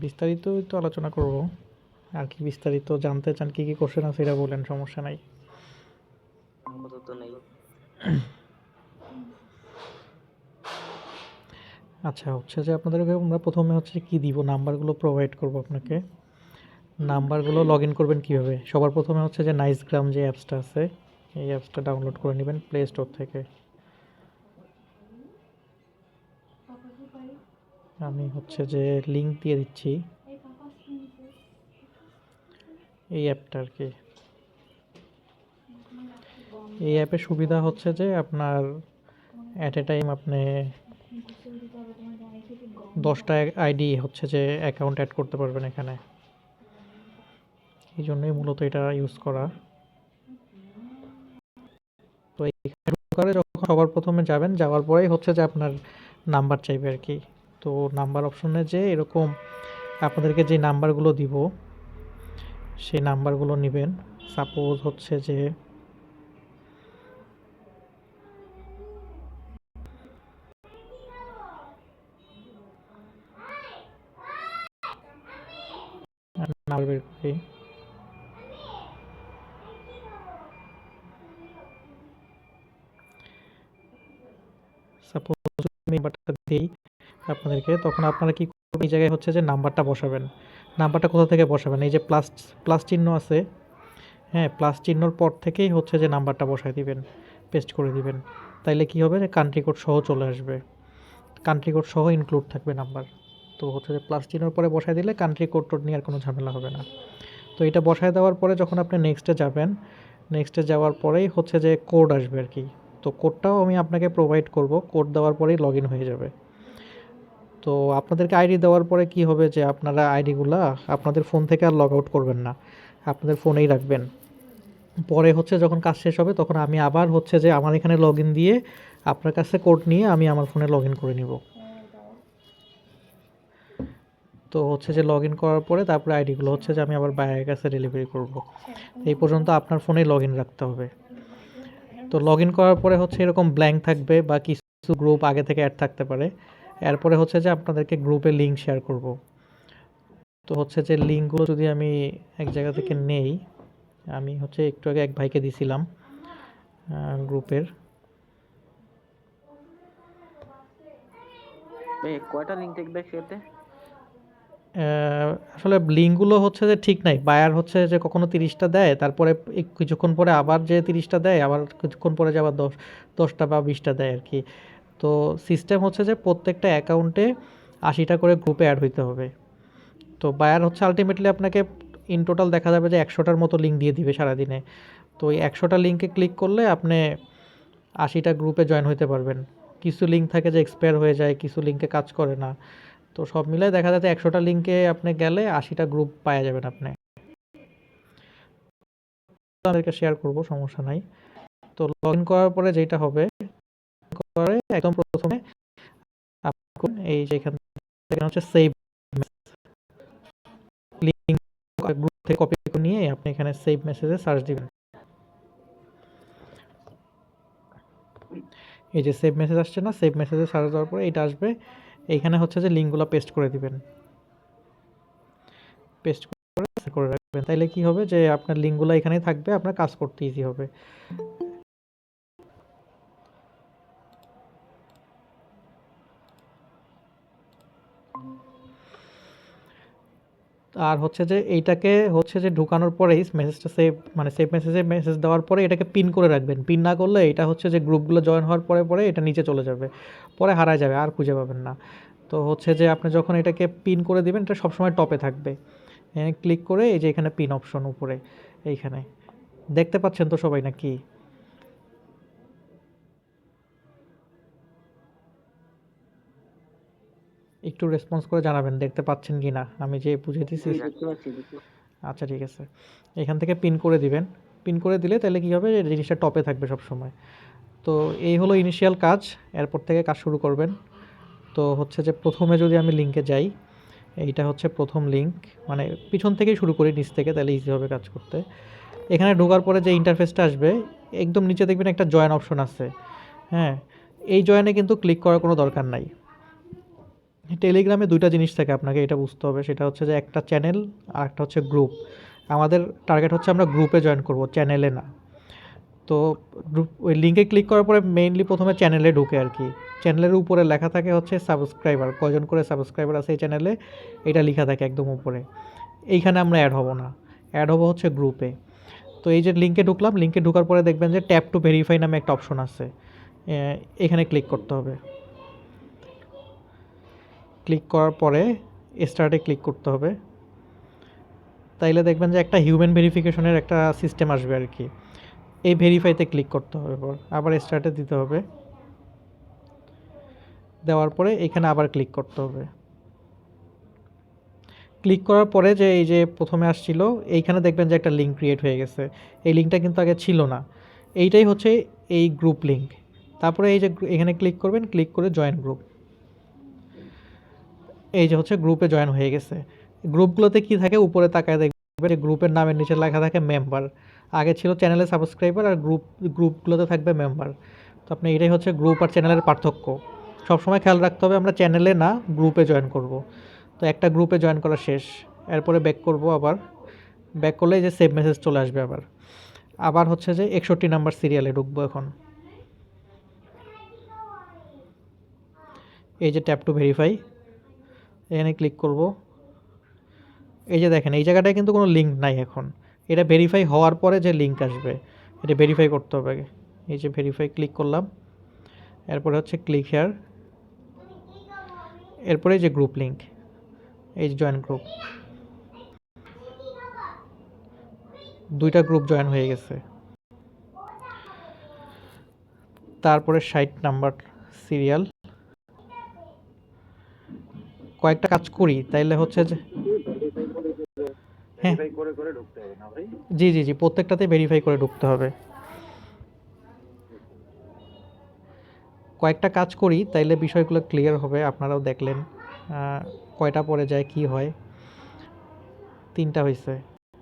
বিস্তারিত তো আলোচনা করব। আর কি বিস্তারিত জানতে চান, কি কি কোশ্চেন আছে এটা বলেন, সমস্যা নাই। আপাতত নেই। আচ্ছা, হচ্ছে যে আপনাদেরকে আমরা প্রথমে হচ্ছে কি দিব, নাম্বারগুলো প্রোভাইড করব আপনাকে। নাম্বারগুলো লগ ইন করবেন কীভাবে? সবার প্রথমে হচ্ছে যে নাইসগ্রাম যে অ্যাপসটা আছে, এই অ্যাপসটা ডাউনলোড করে নেবেন প্লে স্টোর থেকে। আমি হচ্ছে যে লিঙ্ক দিয়ে দিচ্ছি এই অ্যাপটা আর কি। এই অ্যাপের সুবিধা হচ্ছে যে আপনার অ্যাট এ টাইম আপনি 10টা আইডি হচ্ছে যে অ্যাকাউন্ট অ্যাড করতে পারবেন এখানে। এই জন্যই মূলত এটা ইউজ করা। তো এইখানে যখন সবার প্রথমে যাবেন, যাওয়ার পরেই হচ্ছে যে আপনার নাম্বার চাইবে আর কি। তো নাম্বার অপশনে যে এরকম আপনাদেরকে যে নাম্বারগুলো দিব সেই নাম্বারগুলো নেবেন। সাপোজ হচ্ছে যে নাম্বার বের করি। সাপোজ নাম্বারটা দিই আপনাদেরকে, তখন আপনারা কি করবেন, এই জায়গায় হচ্ছে যে নাম্বারটা বসাবেন। নাম্বারটা কোথা থেকে বসাবেন? এই যে প্লাস প্লাস চিহ্ন আছে, হ্যাঁ, প্লাস চিহ্নর পর থেকেই হচ্ছে যে নাম্বারটা বসায় দিবেন, পেস্ট করে দিবেন। তাইলে কি হবে, কান্ট্রি কোড সহ চলে আসবে, কান্ট্রি কোড সহ ইনক্লুড থাকবে নাম্বার। তো হচ্ছে যে প্লাস চিহ্নর পরে বসায় দিলে কান্ট্রি কোড টোড নিয়ে আর কোনো ঝামেলা হবে না। তো এটা বসায় দেওয়ার পরে যখন আপনি নেক্সটে যাবেন, নেক্সটে যাওয়ার পরেই হচ্ছে যে কোড আসবে আর কি। তো কোডটাও আমি আপনাকে প্রোভাইড করব, কোড দেওয়ার পরেই লগ ইন হয়ে যাবে। তো আপনাদেরকে আইডি দেওয়ার পরে কি হবে, যে আপনারা আইডিগুলা আপনাদের ফোন থেকে আর লগ আউট করবেন না, আপনাদের ফোনেই রাখবেন। পরে হচ্ছে যখন কাজ শেষ হবে তখন আমি আবার হচ্ছে যে আমার এখানে লগ ইন দিয়ে আপনার কাছে কোড নিয়ে আমি আমার ফোনে লগ ইন করে নিব। তো হচ্ছে যে লগ ইন করার পরে তারপরে আইডিগুলো হচ্ছে যে আমি আবার বাইরের কাছে ডেলিভারি করব। এই পর্যন্ত আপনার ফোনেই লগ ইন রাখতে হবে। তো লগ ইন করার পরে হচ্ছে এরকম ব্ল্যাঙ্ক থাকবে বা কিছু গ্রুপ আগে থেকে অ্যাড থাকতে পারে। এরপরে হচ্ছে যে আপনাদেরকে গ্রুপে লিঙ্ক শেয়ার করব। তো হচ্ছে যে লিঙ্কগুলো যদি আমি এক জায়গা থেকে নেই, আমি হচ্ছে একটু আগে এক ভাইকে দিছিলাম গ্রুপের। কয়টা লিঙ্ক থাকবে একসাথে? আসলে লিঙ্কগুলো হচ্ছে যে ঠিক নাই, বায়ার হচ্ছে যে কখনো 30টা দেয়, তারপরে কিছুক্ষণ পরে আবার যে 30টা দেয়, আবার কিছুক্ষণ পরে যে আবার 10টা বা 20টা দেয় আর কি। তো সিস্টেম হচ্ছে যে প্রত্যেকটা অ্যাকাউন্টে 80টা করে গ্রুপে অ্যাড হইতে হবে। তো বায়ার হচ্ছে আলটিমেটলি আপনাকে ইন টোটাল দেখা যাবে যে 100টার মতো লিঙ্ক দিয়ে দিবে সারাদিনে। তো ওই 100টা লিঙ্কে ক্লিক করলে আপনি 80টা গ্রুপে জয়েন হইতে পারবেন। কিছু লিঙ্ক থাকে যে এক্সপায়ার হয়ে যায়, কিছু লিঙ্কে কাজ করে না। তো সব মিলাই দেখা যাচ্ছে 100টা লিঙ্কে আপনি গেলে 80টা গ্রুপ পাওয়া যাবেন আপনি। তাদেরকে শেয়ার করব, সমস্যা নাই। তো লগ ইন করার পরে যেটা হবে, করে একদম প্রথমে আপনি এই যে এখান থেকে হচ্ছে সেভ লিঙ্ক, গ্রুপ থেকে কপি করে নিয়ে আপনি এখানে সেভ মেসেজে সার্চ দিবেন। এই যে সেভ মেসেজ আসছে না, সেভ মেসেজে সার্চ দেওয়ার পরে এটা আসবে। এইখানে হচ্ছে যে লিঙ্কগুলো পেস্ট করে দিবেন, পেস্ট করে রাখবেন। তাইলে কি হবে, যে আপনার লিঙ্কগুলো এখানেই থাকবে, আপনার কাজ করতে ইজি হবে। আর হচ্ছে যে এইটাকে হচ্ছে যে ঢুকানোর পরেই মেসেজটা সেভ, মানে সেভ মেসেজে মেসেজ দেওয়ার পরে এটাকে পিন করে রাখবেন। পিন না করলে এটা হচ্ছে যে গ্রুপগুলো জয়েন হওয়ার পরে পরে এটা নিচে চলে যাবে, পরে হারায় যাবে, আর খুঁজে পাবেন না। তো হচ্ছে যে আপনি যখন এটাকে পিন করে দিবেন, এটা সবসময় টপে থাকবে। ক্লিক করে এই যে এখানে পিন অপশন উপরে এইখানে দেখতে পাচ্ছেন তো সবাই নাকি? একটু রেসপন্স করে জানাবেন দেখতে পাচ্ছেন কি না, আমি যে বুঝিয়ে দিছি। আচ্ছা ঠিক আছে, এখান থেকে পিন করে দিবেন। পিন করে দিলে তাহলে কী হবে, জিনিসটা টপে থাকবে সব সময়। তো এই হলো ইনিশিয়াল কাজ, এরপর থেকে কাজ শুরু করবেন। তো হচ্ছে যে প্রথমে যদি আমি লিঙ্কে যাই, এইটা হচ্ছে প্রথম লিঙ্ক, মানে পিছন থেকেই শুরু করি, নিচ থেকে, তাহলে ইজি হবে কাজ করতে। এখানে ঢোকার পরে যে ইন্টারফেসটা আসবে, একদম নিচে দেখবেন একটা জয়েন অপশন আছে। হ্যাঁ, এই জয়েনে কিন্তু ক্লিক করার কোনো দরকার নাই। টেলিগ্রামে দুইটা জিনিস থাকে, আপনাকে এটা বুঝতে হবে। সেটা হচ্ছে যে একটা চ্যানেল আর একটা হচ্ছে গ্রুপ। আমাদের টার্গেট হচ্ছে আমরা গ্রুপে জয়েন করব, চ্যানেলে না। তো গ্রুপ ওই লিঙ্কে ক্লিক করার পরে মেইনলি প্রথমে চ্যানেলে ঢুকে আর কি। চ্যানেলের উপরে লেখা থাকে হচ্ছে সাবস্ক্রাইবার, কয়জন করে সাবস্ক্রাইবার আছে এই চ্যানেলে, এটা লেখা থাকে একদম উপরে। এইখানে আমরা অ্যাড হব না, অ্যাড হব হচ্ছে গ্রুপে। তো এই যে লিঙ্কে ঢুকলাম, লিঙ্কে ঢোকার পরে দেখবেন যে ট্যাপ টু ভেরিফাই নামে একটা অপশন আছে, এখানে ক্লিক করতে হবে। ক্লিক করার পরে স্টার্টে ক্লিক করতে হবে। তাইলে দেখবেন যে একটা হিউম্যান ভেরিফিকেশনের একটা সিস্টেম আসবে আর কি। এই ভেরিফাইতে ক্লিক করতে হবে, পর আবার স্টার্টে দিতে হবে। দেওয়ার পরে এখানে আবার ক্লিক করতে হবে। ক্লিক করার পরে যে এই যে প্রথমে আসছিল, এইখানে দেখবেন যে একটা লিঙ্ক ক্রিয়েট হয়ে গেছে। এই লিঙ্কটা কিন্তু আগে ছিল না, এইটাই হচ্ছে এই গ্রুপ লিঙ্ক। তারপরে এই যে এখানে ক্লিক করবেন, ক্লিক করে জয়েন গ্রুপ। এই যে হচ্ছে গ্রুপে জয়েন হয়ে গেছে। গ্রুপগুলোতে কি থাকে, উপরে তাকায় দেখবেন যে গ্রুপের নামের নিচে লেখা থাকে মেম্বার। আগে ছিল চ্যানেলে সাবস্ক্রাইবার, আর গ্রুপগুলোতে থাকবে মেম্বার। তো আপনি এটাই হচ্ছে গ্রুপ আর চ্যানেলের পার্থক্য। সবসময় খেয়াল রাখতে হবে আমরা চ্যানেলে না গ্রুপে জয়েন করব। তো একটা গ্রুপে জয়েন করা শেষ, এরপরে ব্যাক করব। আবার ব্যাক করলে যে সেভ মেসেজ চলে আসবে। আবার আবার হচ্ছে যে 61 নাম্বার সিরিয়ালে ঢুকবো এখন। এই যে ট্যাপ টু ভেরিফাই, এখানে ক্লিক করব। এই যে দেখেন এই জায়গাটায় কিন্তু কোনো লিঙ্ক নাই এখন। এটা ভেরিফাই হওয়ার পরে যে লিঙ্ক আসবে, এটা ভেরিফাই করতে হবে আগে। এই যে ভেরিফাই ক্লিক করলাম, এরপরে হচ্ছে ক্লিক হেয়ার, এরপরে যে গ্রুপ লিঙ্ক, এই যে জয়েন গ্রুপ। দুইটা গ্রুপ জয়েন হয়ে গেছে। তারপরে 60 নাম্বার সিরিয়াল। কয়েকটা কাজ করি তাইলে হচ্ছে যে হ্যাঁ, ভেরিফাই করে করে ঢুকতে হবে না ভাই? জি জি জি, প্রত্যেকটাতে ভেরিফাই করে ঢুকতে হবে। কয়েকটা কাজ করি তাইলে বিষয়গুলো ক্লিয়ার হবে। আপনারাও দেখলেন কয়টা পরে যায় কি হয়। 3টা হয়েছে।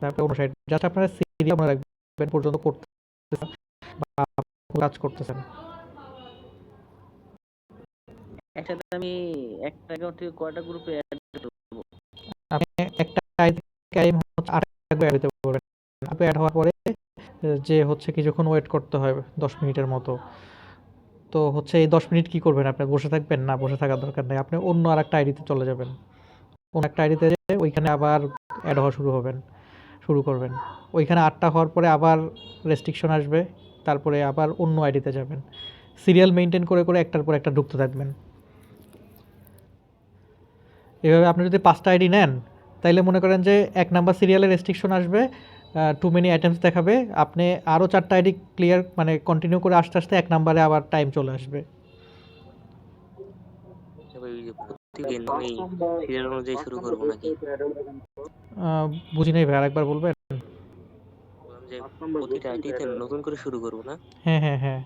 তারপরে 59, জাস্ট আপনারা সিরিয়াল মনে রাখবেন পর্যন্ত করতেছেন বা কাজ করতেছেন। একসাথে আমি একটা অ্যাকাউন্ট থেকে কয়টা গ্রুপে অ্যাড করব? আপনি একটা টাইম হচ্ছে 8টা করে অ্যাড হতে পারবেন। আপনি অ্যাড হওয়ার পরে যে হচ্ছে কিছুক্ষণ ওয়েট করতে হয় 10 মিনিটের মতো। তো হচ্ছে এই 10 মিনিট কি করবেন, আপনি বসে থাকবেন? না, বসে থাকার দরকার নেই। আপনি অন্য আরেকটা আইডিতে চলে যাবেন। অন্য একটা আইডিতে যেয়ে ওইখানে আবার অ্যাড হওয়া শুরু করবেন। ওইখানে 8টা হওয়ার পরে আবার রেস্ট্রিকশন আসবে, তারপরে আবার অন্য আইডিতে যাবেন। সিরিয়াল মেইনটেইন করে করে একটার পর একটা ঢুকতে থাকবেন। এভাবে আপনি যদি 5টা আইডি নেন, তাইলে মনে করেন যে 1 নাম্বার সিরিয়ালে রেস্ট্রিকশন আসবে, টু মেনি আইটেমস দেখাবে। আপনি আরও 4টা আইডি ক্লিয়ার মানে কন্টিনিউ করে আস্তে আস্তে 1 নাম্বারে আবার টাইম চলে আসবে। তবে ওই যে প্রত্যেকদিন আমি সিরিয়াল অনুযায়ী শুরু করব নাকি? বুঝি নাই ভাই, আরেকবার বলবেন? বললাম যে প্রতিটা আইডিতে নতুন করে শুরু করব না? হ্যাঁ হ্যাঁ হ্যাঁ।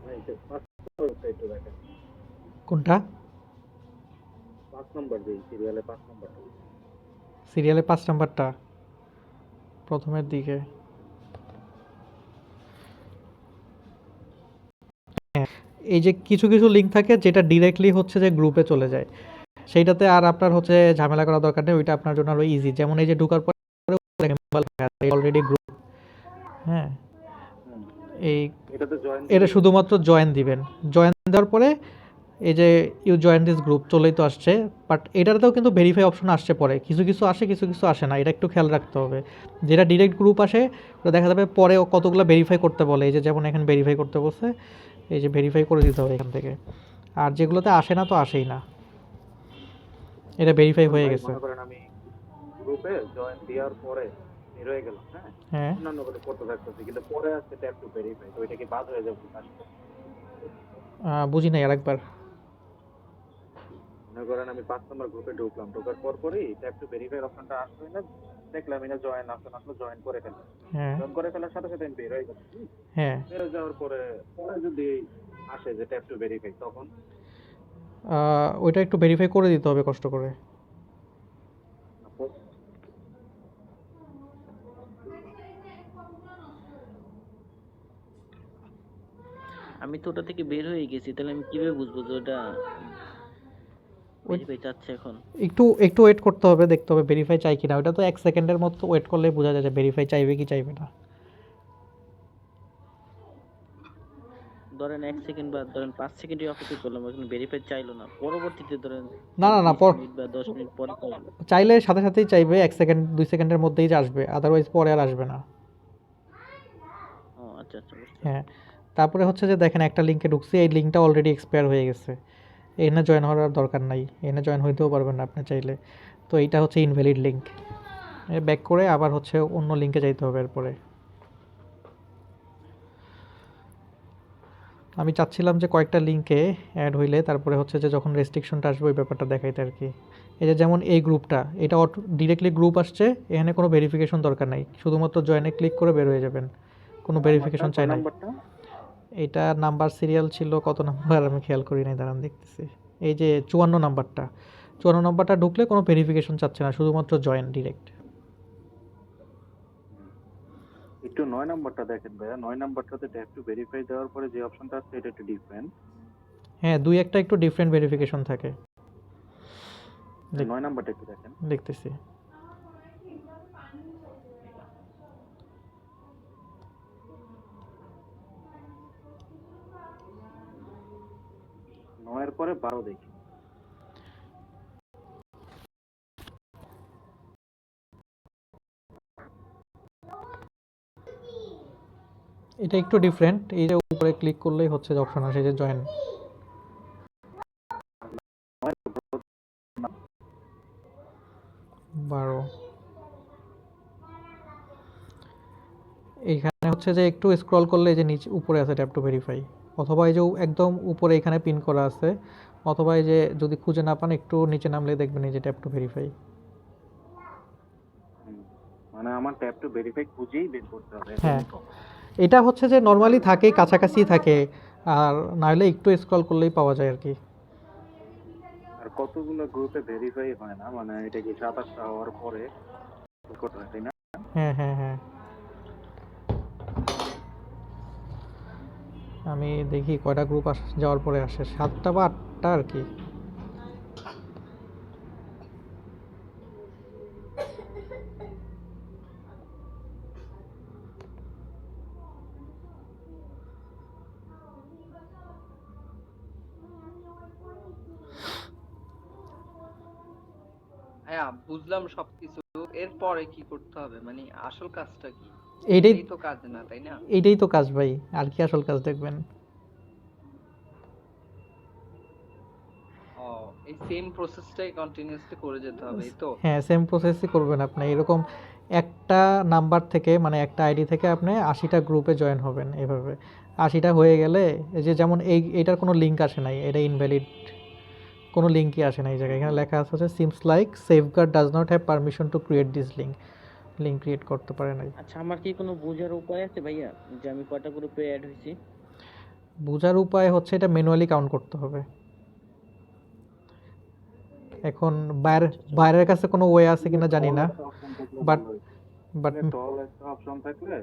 ভাই, যে 5 নম্বরটা একটু দেখেন। কোনটা? 5 নম্বর যেই সিরিয়ালে 5 নম্বরটা। সিরিয়ালে 5 নাম্বারটা প্রথমের দিকে। এই যে কিছু কিছু লিঙ্ক থাকে যেটা ডিরেক্টলি হচ্ছে যে গ্রুপে চলে যায়, সেইটাতে আর আপনার হচ্ছে ঝামেলা করা দরকার নেই। ওইটা আপনার জন্য আরো ইজি। যেমন এই যে ঢোকার পরে অলরেডি গ্রুপ, হ্যাঁ, হুম। এই এটাতে জয়েন এটা শুধুমাত্র জয়েন দিবেন। জয়েন দেওয়ার পরে এই যে ইউ জয়েন দিস গ্রুপ চলেই তো আসছে। বাট এটাতেও কিন্তু ভেরিফাই অপশন আসছে পরে, কিছু কিছু আসে কিছু কিছু আসে না, এটা একটু খেয়াল রাখতে হবে। যেটা ডিরেক্ট গ্রুপ আসে ওটা দেখা যাবে পরে কতগুলো ভেরিফাই করতে বলে। এই যে যেমন এখানে ভেরিফাই করতে বলছে, এই যে ভেরিফাই করে দিতে হবে এখান থেকে। আর যেগুলোতে আসে না তো আসেই না, এটা ভেরিফাই হয়ে গেছে। মনে করেন আমি গ্রুপে জয়েন দেওয়ার পরে বের হয়ে গেলাম, হ্যাঁ? হ্যাঁ, অন্যান্য করে করতে থাকতেছি, কিন্তু পরে আসছে ট্যাপ টু ভেরিফাই, তো এটা কি বাদ হয়ে যাবে কাজ? বুঝি নাই, আরেকবার। মনে করেন আমি 5 নম্বর গ্রুপে ঢুকলাম, ঢোকার পর পরই ট্যাপ টু ভেরিফাই অপশনটা আসলো না, দেখলাম এটা জয়েন অপশন আসলো, জয়েন করে ফেললাম। হ্যাঁ জয়েন করে ফেলার সাথে সাথে আমি বের হয়ে গেলাম। হ্যাঁ, বের হয়ে যাওয়ার পরে পরে যদি আসে যে ট্যাপ টু ভেরিফাই, তখন ওইটা একটু ভেরিফাই করে দিতে হবে কষ্ট করে। আমি তো ওটা থেকে বের হয়ে গেছি, তাহলে আমি কিভাবে বুঝবো যে ওটা ওই ভেরিফাই চাচ্ছে এখন? একটু একটু ওয়েট করতে হবে, দেখতে হবে ভেরিফাই চাই কিনা। ওটা তো 1 সেকেন্ডের মতো ওয়েট করলেই বোঝা যায় যে ভেরিফাই চাইবে কি চাইবে না। ধরেন 1 সেকেন্ড বা ধরেন 5 সেকেন্ডই অপেক্ষা করলাম, এখন ভেরিফাই চাইলো না, পরবর্তীতে ধরেন না না না 20 মিনিট বা 10 মিনিট পরে চাইলো। চাইলে সাথে সাথেই চাইবে, 1 সেকেন্ড 2 সেকেন্ডের মধ্যেই যে আসবে, আদারওয়াইজ পরে আর আসবে না। ও আচ্ছা আচ্ছা, বুঝতে হ্যাঁ, পারছি। তারপরে হচ্ছে যে দেখেন একটা লিঙ্কে ঢুকছি, এই লিঙ্কটা অলরেডি এক্সপায়ার হয়ে গেছে, এখানে জয়েন হওয়ার আর দরকার নাই, এখানে জয়েন হইতেও পারবেন না আপনি চাইলে। তো এইটা হচ্ছে ইনভ্যালিড লিঙ্ক। ব্যাক করে আবার হচ্ছে অন্য লিঙ্কে যাইতে হবে এরপরে। আমি চাচ্ছিলাম যে কয়েকটা লিঙ্কে অ্যাড হইলে তারপরে হচ্ছে যে যখন রেস্ট্রিকশনটা আসবে ওই ব্যাপারটা দেখাইতে আর কি। এই যে যেমন এই গ্রুপটা, এটা অটো ডিরেক্টলি গ্রুপ আসছে, এখানে কোনো ভেরিফিকেশন দরকার নাই, শুধুমাত্র জয়েনে ক্লিক করে বের হয়ে যাবেন, কোনো ভেরিফিকেশন চাই নাই। নাম্বারটা এটা নাম্বার সিরিয়াল ছিল কত নাম্বার আমি খেয়াল করি নাই, দাঁড়ান দেখতেছি। এই যে 54 নাম্বারটা, 54 নাম্বারটা ঢুকলে কোনো ভেরিফিকেশন চাচ্ছে না, শুধুমাত্র জয়েন ডিরেক্ট। একটু 9 নাম্বারটা দেখেন ভাইয়া, 9 নাম্বারটাতে ট্যাপ টু ভেরিফাই দেওয়ার পরে যে অপশনটা আছে এটা একটু ডিফারেন্ট। হ্যাঁ, দুই একটা একটু ডিফারেন্ট ভেরিফিকেশন থাকে। 9 নাম্বারটা একটু দেখেন। দেখতেছি। নয়ের পরে 12 দেখি। এটা একটু ডিফারেন্ট, এই যে উপরে ক্লিক করলেই হচ্ছে যে অপশন আসে যে জয়েন। 12 এইখানে হচ্ছে যে একটু স্ক্রল করলে এই যে নিচে উপরে আছে ট্যাপ টু ভেরিফাই, অথবা এই যে একদম উপরে এখানে পিন করা আছে, অথবা এই যে যদি খুঁজে না পান একটু নিচে নামলে দেখবেন এই যে ট্যাপ টু ভেরিফাই। মানে আমার ট্যাপ টু ভেরিফাই খুঁজেই বের করতে হবে হ্যাঁ, এরকম। এটা হচ্ছে যে নর্মালি থাকে কাছাকাছি থাকে, আর নাহলে একটু স্ক্রল করলেই পাওয়া যায় আর কি। আর কতগুলো গ্রুপে ভেরিফাই হয় না, মানে এটা কি 7-8টা হওয়ার পরে করতে হয় তাই না? হ্যাঁ হ্যাঁ হ্যাঁ, আমি দেখি কয়টা গ্রুপ যাওয়ার পরে আসে, 7টা বা 8টা আর কি। হ্যাঁ, বুঝলাম সবকিছু। এরপরে কি করতে হবে, মানে আসল কাজটা কি? এইটাই এই তো কাজ না, তাই না? এইটাই তো কাজ ভাই, আর কি আসল কাজ দেখবেন। ও, এই সেম প্রসেসটাই কন্টিনিউয়াসলি করে যেতে হবে, এই তো? হ্যাঁ, সেম প্রসেসই করবেন আপনি, এরকম একটা নাম্বার থেকে মানে একটা আইডি থেকে আপনি 80টা গ্রুপে জয়েন হবেন এভাবে। 80টা হয়ে গেলে এই যে যেমন এইটার কোনো লিঙ্ক আসে নাই, এটা ইনভ্যালিড, কোনো লিঙ্কই আসে না এই জায়গায়। এখানে লেখা আছে যে seems like safeguard does not have permission to create this link, link create করতে পারে নাই। আচ্ছা, আমার কি কোনো বোঝার উপায় আছে ভাইয়া যে আমি কয়টা গ্রুপে অ্যাড হয়েছি? বোঝার উপায় হচ্ছে এটা ম্যানুয়ালি কাউন্ট করতে হবে। এখন বাইরের কাছে কোনো ওয়ে আছে কিনা জানি না, অপশন থাকলে বাট ভালো হয়। বাট টল একটা অপশন থাকলে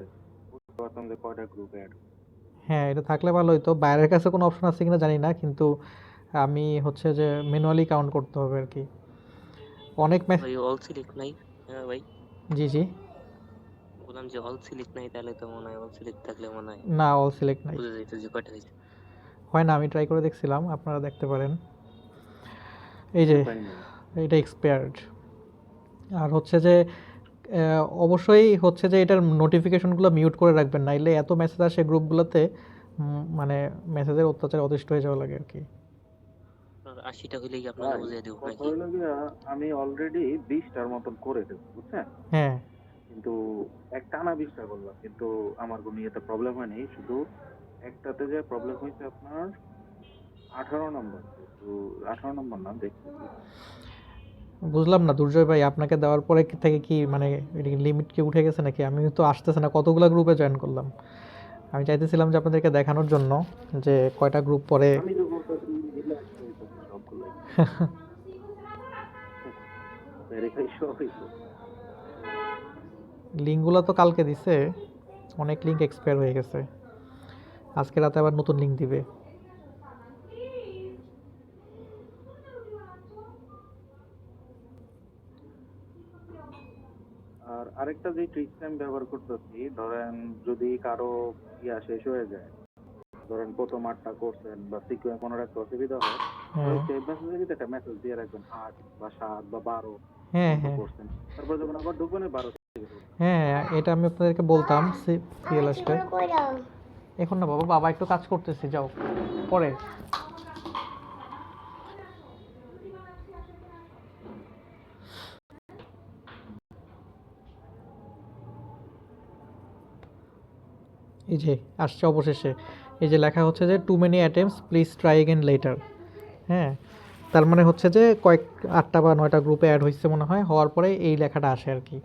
বুঝতে পারতাম যে কয়টা গ্রুপে অ্যাড। হ্যাঁ, এটা থাকলে ভালো হতো। বাইরের কাছে কোনো অপশন আছে কিনা জানি না, কিন্তু আমি হচ্ছে যে ম্যানুয়ালি কাউন্ট করতে হবে আর কি। অনেক ভাই অল সিলেক্ট নাই? হ্যাঁ ভাই, জি জি, বললাম যে অল সিলেক্ট নাই, তাহলে তো মনে হয় অল সিলেক্ট থাকলে মনে হয় না অল সিলেক্ট নাই, বুঝা যেত যে কয়টা হয়েছে। হয় না। আমি ট্রাই করে দেখছিলাম, আপনারা দেখতে পারেন। এই যে এটা এক্সপায়ার্ড। আর হচ্ছে যে অবশ্যই হচ্ছে যে এটার নোটিফিকেশনগুলো মিউট করে রাখবেন, নাইলে এত মেসেজ আসে গ্রুপগুলোতে, মানে মেসেজের অত্যাচারে অতিষ্ঠ হয়ে যাওয়া লাগে আর কি। আপনার 80টা হইলে কি আপনাকে বুঝিয়ে দেবো কথা নাকি? হলো গিয়া আমি অলরেডি 20টার মতন করে দেবো বুঝছেন, হ্যাঁ, কিন্তু একটানা 20টা করলাম, কিন্তু আমার কোনো ইয়েতে প্রবলেম হয়নি, শুধু একটাতে যে প্রবলেম হয়েছে আপনার 18 নম্বর, তো 18 নম্বর নাম দেখতেছি। বুঝলাম না দুর্জয় ভাই, আপনাকে দেওয়ার পরে থেকে কি মানে লিমিট কি উঠে গেছে নাকি? আমি তো আসতেছে না, কতগুলো গ্রুপে জয়েন করলাম। আমি চাইতেছিলাম যে আপনাদেরকে দেখানোর জন্য যে কয়টা গ্রুপ পরে। আমি তো করতেছি রিল্যাক্স হইতেছি সবগুলোই, ভেরিফাই সবই তো। লিঙ্কগুলো তো কালকে দিছে, অনেক লিঙ্ক এক্সপায়ার হয়ে গেছে। আজকে রাতে আবার নতুন লিঙ্ক দিবে। আর আরেকটা যে ট্রিক্স আমি ব্যবহার করতেছি, ধরেন যদি কারো শেষ হয়ে যায়, ধরেন প্রথম 8টা করছেন বা সিকুয়েন্স কোনো একটা অসুবিধা হয়, হ্যাঁ সেভ মেসেজে কিন্তু একটা মেসেজ দিয়ে রাখবেন 8 বা 7 বা 12 হ্যাঁ কত হ্যাঁ করছেন। তারপর যখন আবার ঢুকবেন 12 থেকে শুরু। হ্যাঁ, এটা আমি আপনাদেরকে বলতাম সিএলএসটা। এখন না বাবা, বাবা একটু কাজ করতেছি, যাও পরে। এই যে আসছে অবশেষে, এই যে লেখা হচ্ছে যে too many attempts, please try again later. হ্যাঁ, তার মানে হচ্ছে যে 8টা বা 9টা গ্রুপে অ্যাড হয়েছে মনে হয়, হওয়ার পরে এই লেখাটা আসে আর কি।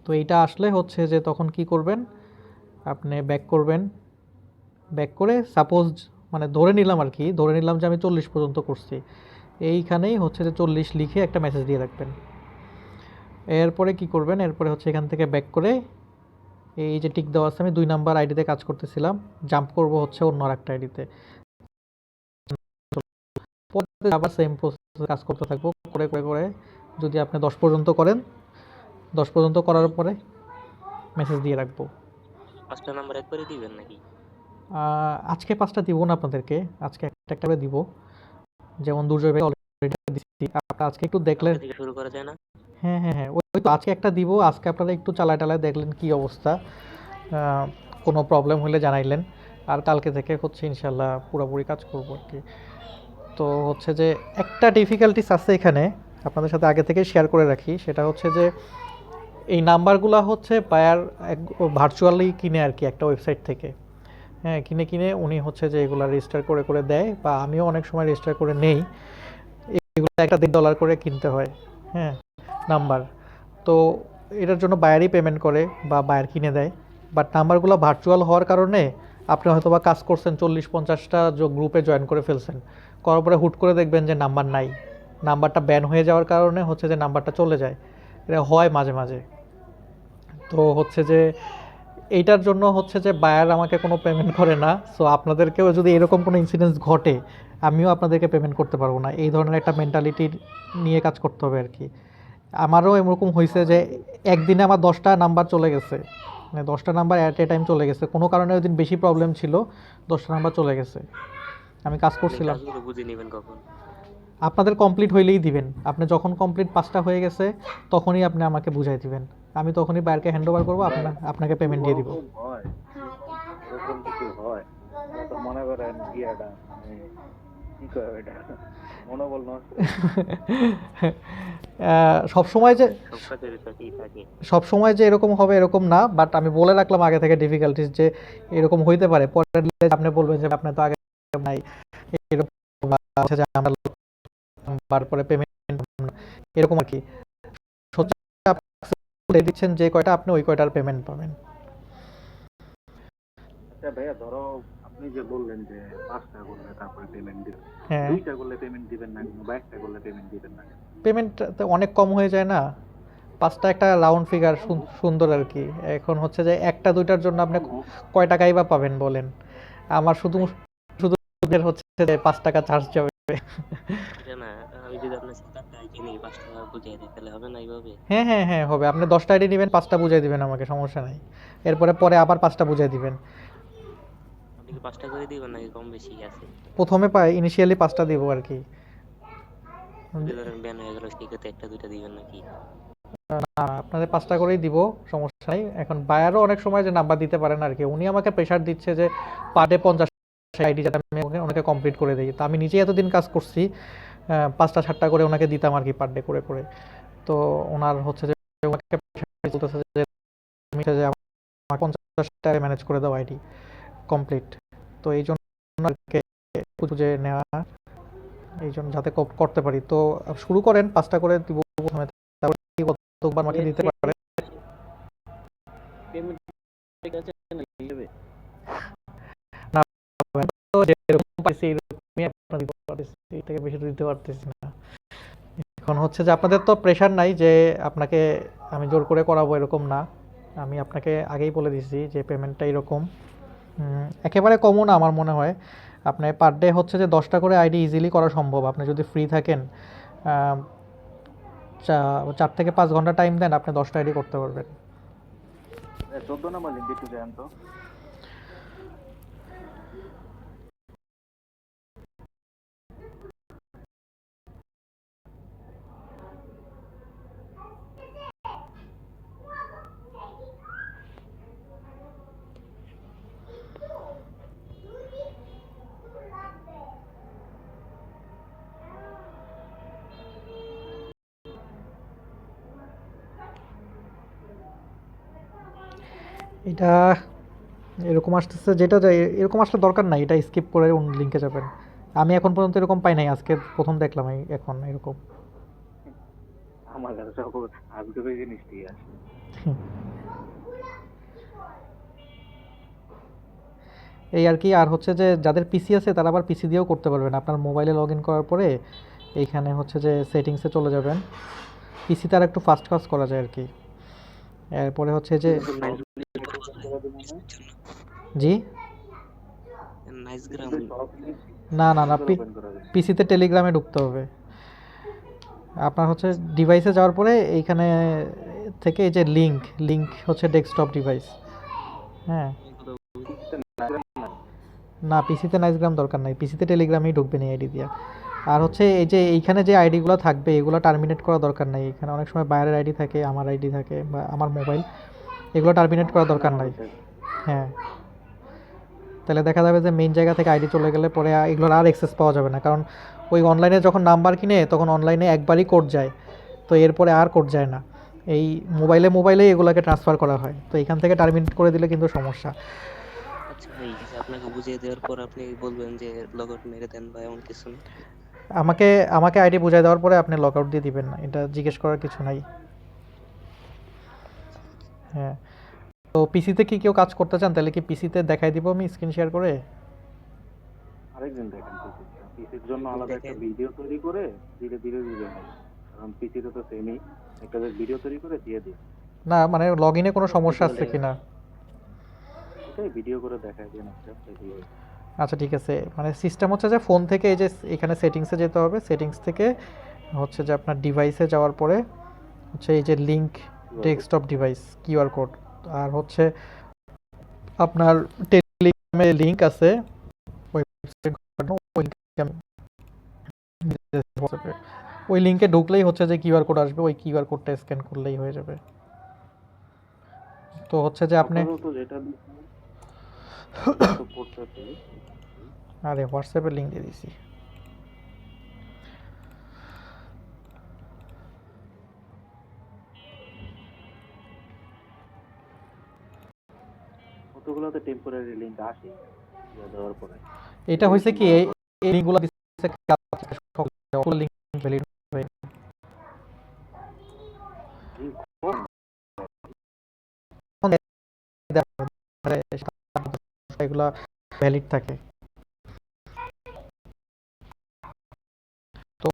তো এইটা আসলে হচ্ছে যে তখন কি করবেন, আপনি ব্যাক করবেন, ব্যাক করে সাপোজ মানে ধরে নিলাম আর কি, ধরে নিলাম যে আমি 40 পর্যন্ত করছি, এইখানেই হচ্ছে যে 40 লিখে একটা মেসেজ দিয়ে রাখবেন। এরপরে কি করবেন, এরপরে হচ্ছে এখান থেকে ব্যাক করে এই যে টিক দেওয়া আছে, আমি 2 নাম্বার আইডিতে কাজ করতেছিলাম, জাম্প করব হচ্ছে অন্য আরেকটা আইডিতে, পরে আবার সেম প্রসেসে কাজ করতে থাকবো, করে করে করে যদি আপনি 10 পর্যন্ত করেন, 10 পর্যন্ত করার পরে মেসেজ দিয়ে রাখবো। 5টা নাম্বার একবারে দিবেন নাকি? আজকে 5টা দিব না আপনাদেরকে, আজকে একটা একটা করে দিব, যেমন দুর্জয় ভাই অলরেডি দিচ্ছি, আপনারা আজকে একটু দেখলেন। কালকে থেকে শুরু করা যায় না? হ্যাঁ হ্যাঁ হ্যাঁ, ওই তো আজকে একটা দিব, আজকে আপনারা একটু চালায় টালায় দেখলেন কি অবস্থা, কোনো প্রবলেম হলে জানাইলেন, আর কালকে থেকে হচ্ছে ইনশাল্লাহ পুরোপুরি কাজ করবো আর কি। তো হচ্ছে যে একটা ডিফিকাল্টিস আছে এখানে, আপনাদের সাথে আগে থেকে শেয়ার করে রাখি, সেটা হচ্ছে যে এই নাম্বারগুলো হচ্ছে বায়ার ভার্চুয়ালি কিনে আর কি একটা ওয়েবসাইট থেকে। হ্যাঁ, কিনে কিনে উনি হচ্ছে যে এগুলো রেজিস্টার করে করে দেয়, বা আমিও অনেক সময় রেজিস্টার করে নেই। এগুলো একটা $1.5 করে কিনতে হয়, হ্যাঁ, নাম্বার। তো এটার জন্য বায়ারই পেমেন্ট করে বা বায়ার কিনে দেয়, বাট নাম্বারগুলো ভার্চুয়াল হওয়ার কারণে আপনি হয়তো বা কাজ করছেন 40-50টা গ্রুপে জয়েন করে ফেলছেন, করার পরে হুট করে দেখবেন যে নাম্বার নাই, নাম্বারটা ব্যান হয়ে যাওয়ার কারণে হচ্ছে যে নাম্বারটা চলে যায়, এটা হয় মাঝে মাঝে। তো হচ্ছে যে এইটার জন্য হচ্ছে যে বায়ার আমাকে কোনো পেমেন্ট করে না, সো আপনাদেরকেও যদি এরকম কোনো ইনসিডেন্স ঘটে, আমিও আপনাদেরকে পেমেন্ট করতে পারবো না, এই ধরনের একটা মেন্টালিটি নিয়ে কাজ করতে হবে আর কি। আমারও এরকম হয়েছে যে একদিনে আমার 10টা নাম্বার চলে গেছে, মানে 10টা নাম্বার অ্যাট এ টাইম চলে গেছে, কোনো কারণে ওই দিন বেশি প্রবলেম ছিল, 10টা নাম্বার চলে গেছে, আমি কাজ আপনি করছিলাম। কাজগুলো বুঝে নেবেন কখন? আপনাদের কমপ্লিট হইলেই দিবেন, আপনি যখন কমপ্লিট 5টা হয়ে গেছে তখনই আপনি আমাকে বুঝাই দিবেন, আমি তখনই বায়ারকে হ্যান্ড ওভার করবো, আপনাকে পেমেন্ট দিয়ে দিব। ওরকম হয়, ওরকম কিছু হয়, তো মনে করেন ইয়েটা মানে কি কয় এটা, মনোবল নষ্ট। সবসময় যে সব কাজের সাথেই থাকে। সবসময় যে এরকম হবে এরকম না, বাট আমি বলে রাখলাম আগে থেকে ডিফিকাল্টিস যে এরকম হইতে পারে, পরে আপনি বলবেন যে আপনি তো আগে নাই, এরকম বা হচ্ছে যে আমরা তারপরে পেমেন্ট এরকম আর কি। সত্যি আপনি বলে দিচ্ছেন যে কয়টা, আপনি ওই কয়টার পেমেন্ট পাবেন। আচ্ছা ভাইয়া, ধরো আপনি যে বললেন যে 5টা করলে তারপরে পেমেন্ট দিবেন, হ্যাঁ, 2টা করলে পেমেন্ট দিবেন না বা 1টা করলে পেমেন্ট দিবেন না? পেমেন্ট অনেক কম হয়ে যায় না, 5টা একটা রাউন্ড ফিগার সুন্দর আর কি। এখন হচ্ছে যে 1টা 2টার জন্য আপনি কয় টাকাই বা পাবেন বলেন, আমার শুধু শুধু হচ্ছে যে 5 টাকা চার্জ যাবে। এটা না, আমি যদি আপনার সাথে 4টা কিনি 5 টাকা বুঝিয়ে দিই তাহলে হবে না এইভাবে? হ্যাঁ হ্যাঁ হ্যাঁ, হবে, আপনি 10টা আইডি নেবেন, 5টা বুঝাই দিবেন আমাকে, সমস্যা নাই, এরপরে পরে আবার 5টা বুঝাই দিবেন। আপনি কি 5টা করে দিবেন নাকি কম বেশি আছে? প্রথমে পাই ইনিশিয়ালি 5টা দিব আর কি। যদি ধরেন ব্যান হয়ে গেল সেক্ষেত্রে 1টা 2টা দিবেন নাকি? না, আপনাদের 5টা করেই দিব, সমস্যা নাই। এখন বায়ারও অনেক সময় যে নাম্বার দিতে পারেন আর কি, উনি আমাকে প্রেশার দিচ্ছে যে পার ডে 50 আইডি যাতে আমি ওনাকে কমপ্লিট করে দিই, তো আমি নিজেই এতদিন কাজ করছি, 5টা 7টা করে ওনাকে দিতাম আর কি পার ডে করে করে। তো ওনার হচ্ছে যে ওনাকে pressure বলতেছে যে তুমি যে আমার 50টা ম্যানেজ করে দাও আইডি কমপ্লিট। তো এই জন্য খুঁজে নেওয়া, এই জন্য যাতে করতে পারি। তো শুরু করেন, 5টা করে দিব প্রথমে, তারপর কতবার আমাকে দিতে পারে। পেমেন্ট ঠিক আছে না হিসেবে? তো যেরকম পাইছি এরকমই আপনার দিতে পারতেছি, এর থেকে বেশি দিতে পারতেছি না। এখন হচ্ছে যে আপনাদের তো প্রেশার নাই যে আপনাকে আমি জোর করে করাবো, এরকম না, আমি আপনাকে আগেই বলে দিছি যে পেমেন্টটা এরকম, একেবারে কমও না আমার মনে হয়। আপনি পার ডে হচ্ছে যে 10টা করে আইডি ইজিলি করা সম্ভব। আপনি যদি ফ্রি থাকেন, আহ, 4 থেকে 5 ঘন্টা টাইম দেন, আপনি 10টা আইডি করতে পারবেন। 14 নাম্বার লিঙ্কে একটু যান তো। এটা এরকম আসতেছে, এরকম আসলে দরকার নাই, এটা স্কিপ করে অন্য লিঙ্কে যাবেন। আমি এখন পর্যন্ত এরকম পাই নাই, আজকে প্রথম দেখলাম এখন এরকম। আমার কাছে সব আজকে ওই জিনিসটি আসে। এই আর কি। আর হচ্ছে যে যাদের পিসি আছে তারা আবার পিসি দিয়েও করতে পারবেন। আপনার মোবাইলে লগ ইন করার পরে এইখানে হচ্ছে যে সেটিংসে চলে যাবেন। পিসিতে আর একটু ফাস্ট ফাস্ট করা যায় আর কি। এরপরে হচ্ছে যে জি নাইস গ্রাম না না না ওপেন করা যায়। পিসিতে টেলিগ্রামে ঢুকতে হবে। আপনার হচ্ছে ডিভাইসে যাওয়ার পরে এইখানে থেকে এই যে লিংক হচ্ছে ডেস্কটপ ডিভাইস। হ্যাঁ, না পিসিতে নাইসগ্রাম দরকার নাই, পিসিতে টেলিগ্রামেই ঢুকবে না আইডি দিয়া। আর হচ্ছে এই যে এইখানে যে আইডিগুলো থাকবে এগুলো টার্মিনেট করা দরকার নাই। এখানে অনেক সময় বাইরের আইডি থাকে, আমার আইডি থাকে বা আমার মোবাইল, এগুলো টার্মিনেট করা দরকার নাই। হ্যাঁ, তাহলে দেখা যাবে যে মেইন জায়গা থেকে আইডি চলে গেলে পরে এগুলোর আর অ্যাক্সেস পাওয়া যাবে না। কারণ ওই অনলাইনে যখন নাম্বার কিনে তখন অনলাইনে একবারই কোড যায়, তো এরপরে আর কোড যায় না। এই মোবাইলে এগুলোকে ট্রান্সফার করা হয়, তো এখান থেকে টার্মিনেট করে দিলে কিন্তু সমস্যা। আচ্ছা ভাই, এই যে আপনাকে বুঝিয়ে দেওয়ার পর আপনি বলবেন যে লগ আউট মেরে দেন বা এমন কিছু না? আমাকে আমাকে আইডি বুঝাই দেওয়ার পরে আপনি লগ আউট দিয়ে দিবেন না, এটা জিজ্ঞেস করার কিছু নাই। হ্যাঁ, তো পিসিতে কি কেউ কাজ করতে চান তাহলে কি পিসিতে দেখাই দিব আমি স্ক্রিন শেয়ার করে? আরেকদিন দেখেন পিসির জন্য আলাদা একটা দেখেন। ভিডিও তৈরি করে ধীরে ধীরে বুঝে নেবেন। কারণ পিসিতে তো সেমই একটা ভিডিও তৈরি করে দিয়ে দিই। না মানে লগ ইনে কোনো সমস্যা আছে কিনা? এটাই ভিডিও করে দেখায় দেন একটা ভিডিও। আচ্ছা ঠিক আছে, মানে সিস্টেম হচ্ছে যে ফোন থেকে এই যে এখানে সেটিংসে যেতে হবে, সেটিংস থেকে হচ্ছে যে আপনার ডিভাইসে যাওয়ার পরে হচ্ছে এই যে link desktop device QR code, আর হচ্ছে আপনার টেলিগ্রামে লিংক আছে ওই লিংকে ঢুকলেই হচ্ছে যে কিউআর কোড আসবে, ওই কিউআর কোডটা স্ক্যান করলেই হয়ে যাবে। তো হচ্ছে যে আপনি আপাতত যেটা তো করতেছি আরে হোয়াটসঅ্যাপে লিংক দিয়ে দিছি। কতগুলোতে টেম্পোরারি লিংক আসে দিয়ে দেওয়ার পরে। এটা হয়েছে কি এই লিংকগুলো দিচ্ছে সকল লিংক ভ্যালিড হয়ে এগুলা ভ্যালিড থাকে। তো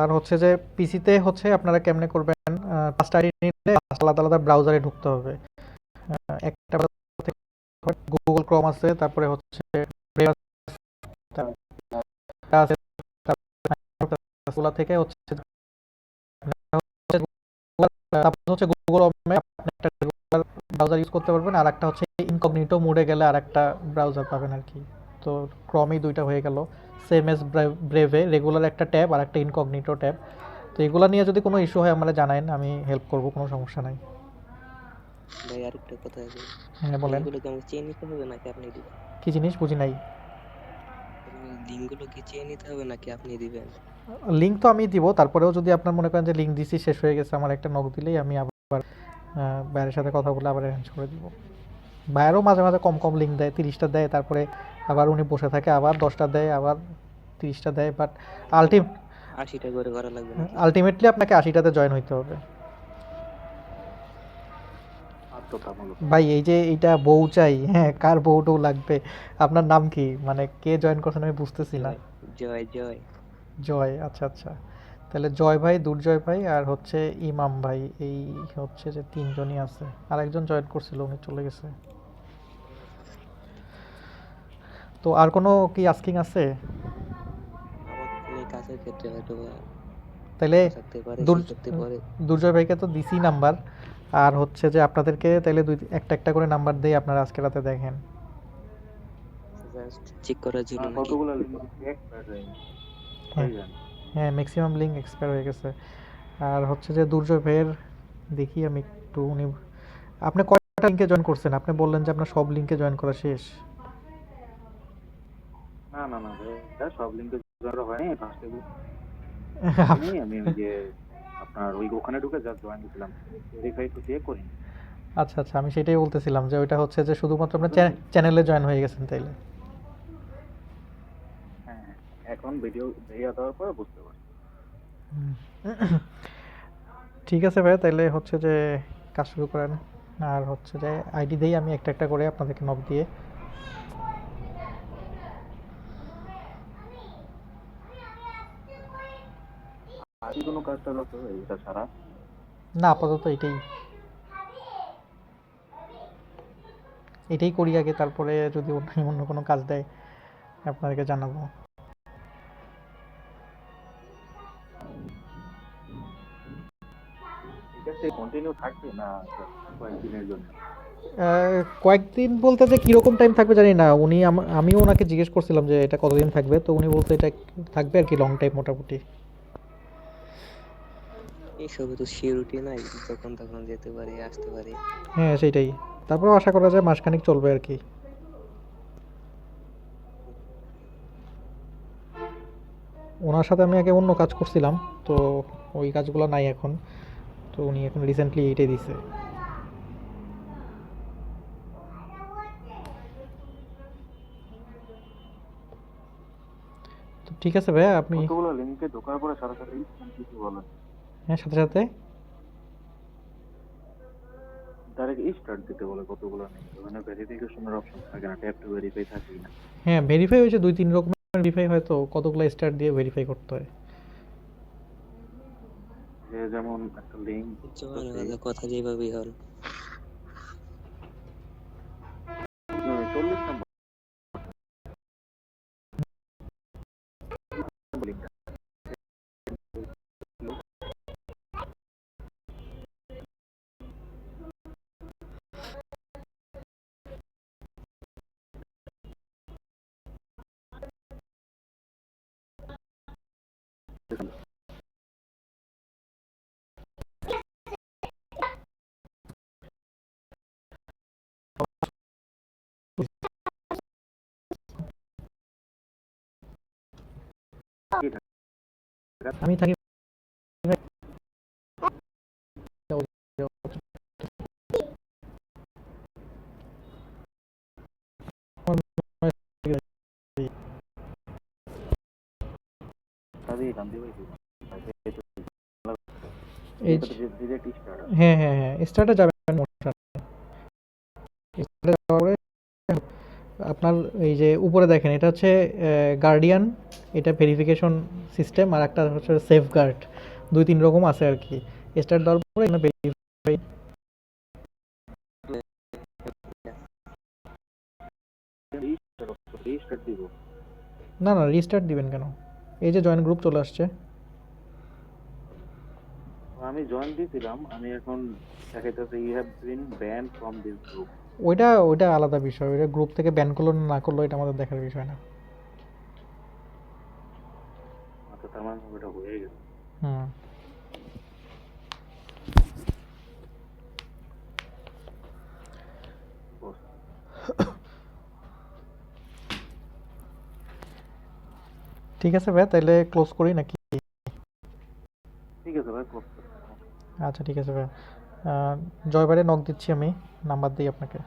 আর হচ্ছে যে পিসিতে হচ্ছে আপনারা কেমনে করবেন, 5টা আইডি নিলে 5টা আলাদা আলাদা ব্রাউজারে ঢুকতে হবে। একটা গুগল ক্রোম আছে, তারপরে হচ্ছে ওগুলা থেকে হচ্ছে তারপর হচ্ছে গুগল আপনি একটা ব্রাউজার ইউজ করতে পারবেন, আর একটা হচ্ছে ইনকগনিটো মোডে গেলে আর একটা ব্রাউজার পাবেন আর কি। তো ক্রমই দুইটা হয়ে গেল, সেম এস ব্রেভে রেগুলার একটা ট্যাব আর একটা ইনকগনিটো ট্যাব। তো এগুলো নিয়ে যদি কোনো ইস্যু হয় আমরা জানাইন, আমি হেল্প করব, কোনো সমস্যা নাই। ভাই আরেকটা কথা আছে, হ্যাঁ বলেন, লিঙ্কগুলো কি আমাকে চেয়ে নিতে হবে নাকি আপনি দিবেন? কি জিনিস বুঝি নাই? লিঙ্কগুলো কি চেয়ে নিতে হবে নাকি আপনি দিবেন? লিঙ্ক তো আমি দিব, তারপরেও যদি আপনার মনে করেন যে লিঙ্ক দিছি শেষ হয়ে গেছে, আমার একটা নক দিলেই আমি আবার বাইরের সাথে কথা বলে আবার অ্যারেঞ্জ করে দিব। বাইরেও মাঝে মাঝে কম কম লিঙ্ক দেয়, 30টা দেয়, তারপরে আবার উনি বসে থাকে, আবার 10টা দেয়, আবার 30টা দেয়, বাট 80টা করে করা লাগবে নাকি? আলটিমেটলি আপনাকে 80টাতে জয়েন হইতে হবে। বাধ্যতামূলক। ভাই এই যে এইটা বউ চাই, হ্যাঁ কার বউটাও লাগবে? আপনার নাম কি, মানে কে জয়েন করছেন আমি বুঝতেছি না। জয় জয়। জয়, আচ্ছা আচ্ছা। তাহলে জয় ভাই, দুর্জয় ভাই, আর হচ্ছে ইমাম ভাই, এই হচ্ছে যে 3জনই আছে। আর একজন জয়েন করছিল, উনি চলে গেছে। তো আর কোনো কি আস্কিং আছে? আমার এই কাজের ক্ষেত্রে হয়তো বা তাইলে থাকতে পারে, দুর- সেক্ষেত্রে পরে দুর্জয় ভাইকে তো দিছি নাম্বার, আর হচ্ছে যে আপনাদেরকে তাইলে একটা একটা করে নাম্বার দিয়ে আপনারা আজকে রাতে দেখেন। জাস্ট চেক করার জন্য নাকি? কতগুলো লিঙ্ক এক্সপায়ার হয়ে হ্যাঁ যান। হ্যাঁ, ম্যাক্সিমাম লিঙ্ক এক্সপায়ার হয়ে গেছে। আর হচ্ছে যে দুর্জয় ভাইয়ের দেখি আমি একটু, উনি আপনি কয়টা লিঙ্কে জয়েন করছেন? আপনি বললেন যে আপনার সব লিঙ্কে জয়েন করা শেষ। না না না ভাইয়া, সব লিঙ্কে জয়েন হয়নি, ফার্স্টে আমি ওই যে আপনার ওই ওখানে ঢুকে জাস্ট জয়েন দিয়েছিলাম, ভেরিফাই তো দিয়ে করিনি। আচ্ছা আচ্ছা, আমি সেটাই বলতেছিলাম যে ওইটা হচ্ছে যে শুধুমাত্র আপনার চ্যানেলে জয়েন হয়ে গেছেন তাইলে। হ্যাঁ হ্যাঁ, এখন ভিডিও দেওয়ার পর বুঝতে পারছি। হুম। ঠিক আছে ভাই, তাইলে হচ্ছে যে কাজ শুরু করেন। আর হচ্ছে যে আইডি দেই আমি একটা একটা করে আপনাদেরকে নক দিয়ে। আর কি কোনো কাজটা আছে এটা ছাড়া? না, আপাতত এটাই করি আগে, তারপরে যদি অন্য অন্য কোনো কাজ দেয় আপনাদেরকে জানাবো। ঠিক আছে, কন্টিনিউ থাকবে না কয়েকদিনের জন্য? কয়েকদিন বলতে যে কীরকম টাইম থাকবে জানি না, উনি আমিও ওনাকে জিজ্ঞেস করছিলাম যে এটা কতদিন থাকবে, তো উনি বলতে এটা থাকবে আর কি লং টাইম মোটামুটি। এইসবে তো সিউরিটি নাই, যখন তখন যেতে পারে, আসতে পারে। হ্যাঁ সেটাই, তারপরেও আশা করা যায় মাসখানেক চলবে আর কি। ওনার সাথে আমি আগে অন্য কাজ করছিলাম, তো ওই কাজগুলো নাই এখন, তো উনি এখন রিসেন্টলি এইটাই দিছে। তো ঠিক আছে ভাইয়া, আপনি কতগুলো লিঙ্কে ঢোকার পরে সাথে সাথে কিছু বলেন, হ্যাঁ সাথে সাথে ডাইরেক্ট স্টার্ট দিতে বলে কতগুলো নেই, ওখানে ভেরিফিকেশনের অপশন থাকে না, ট্যাপ টু ভেরিফাই থাকেই না। হ্যাঁ ভেরিফাই হয়েছে, 2-3 রকমের ভেরিফাই, হয়তো কতগুলো স্টার দিয়ে ভেরিফাই করতে হয়। যে যেমন একটা লিঙ্ক জয়েন হওয়ার কথা যেভাবেই হল। 40 নম্বর লিঙ্ক, আমি থাকি কাজেই গান্ধী ভাই এই ডিরেক্ট স্টার্ট। হ্যাঁ হ্যাঁ হ্যাঁ, স্টার্টে যাবেন সমস্যা নেই। স্টার্টে যাওয়ার পরে আপনার এই যে উপরে দেখেন, এটা হচ্ছে গার্ডিয়ান, এটা ভেরিফিকেশন সিস্টেম, আর একটা হচ্ছে সেফ গার্ড, 2-3 রকম আছে আর কি। স্টার্ট দেওয়ার পরে এখানে ভেরিফাই, স্টার্ট দিব। না না রিস্টার্ট দিবেন কেন, এই যে জয়েন গ্রুপ চলে আসছে। আমি জয়েন দিয়েছিলাম, আমি এখন দেখাইতেছে you have been banned from this group. ওইটা আলাদা বিষয়, ওইটা গ্রুপ থেকে ব্যান করলো না করলো এটা আমাদের দেখার বিষয় না। আচ্ছা, তার মানে ওটা হয়ে গেছে। হুম। ঠিক আছে ভাই, তাহলে ক্লোজ করি নাকি? ঠিক আছে ভাই, করতে। আচ্ছা ঠিক আছে ভাই, জয়বারে নক দিচ্ছি আমি, নাম্বার দিই আপনাকে।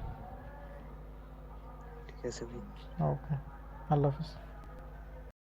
ঠিক আছে ভাই। ওকে, আল্লাহ হাফিজ।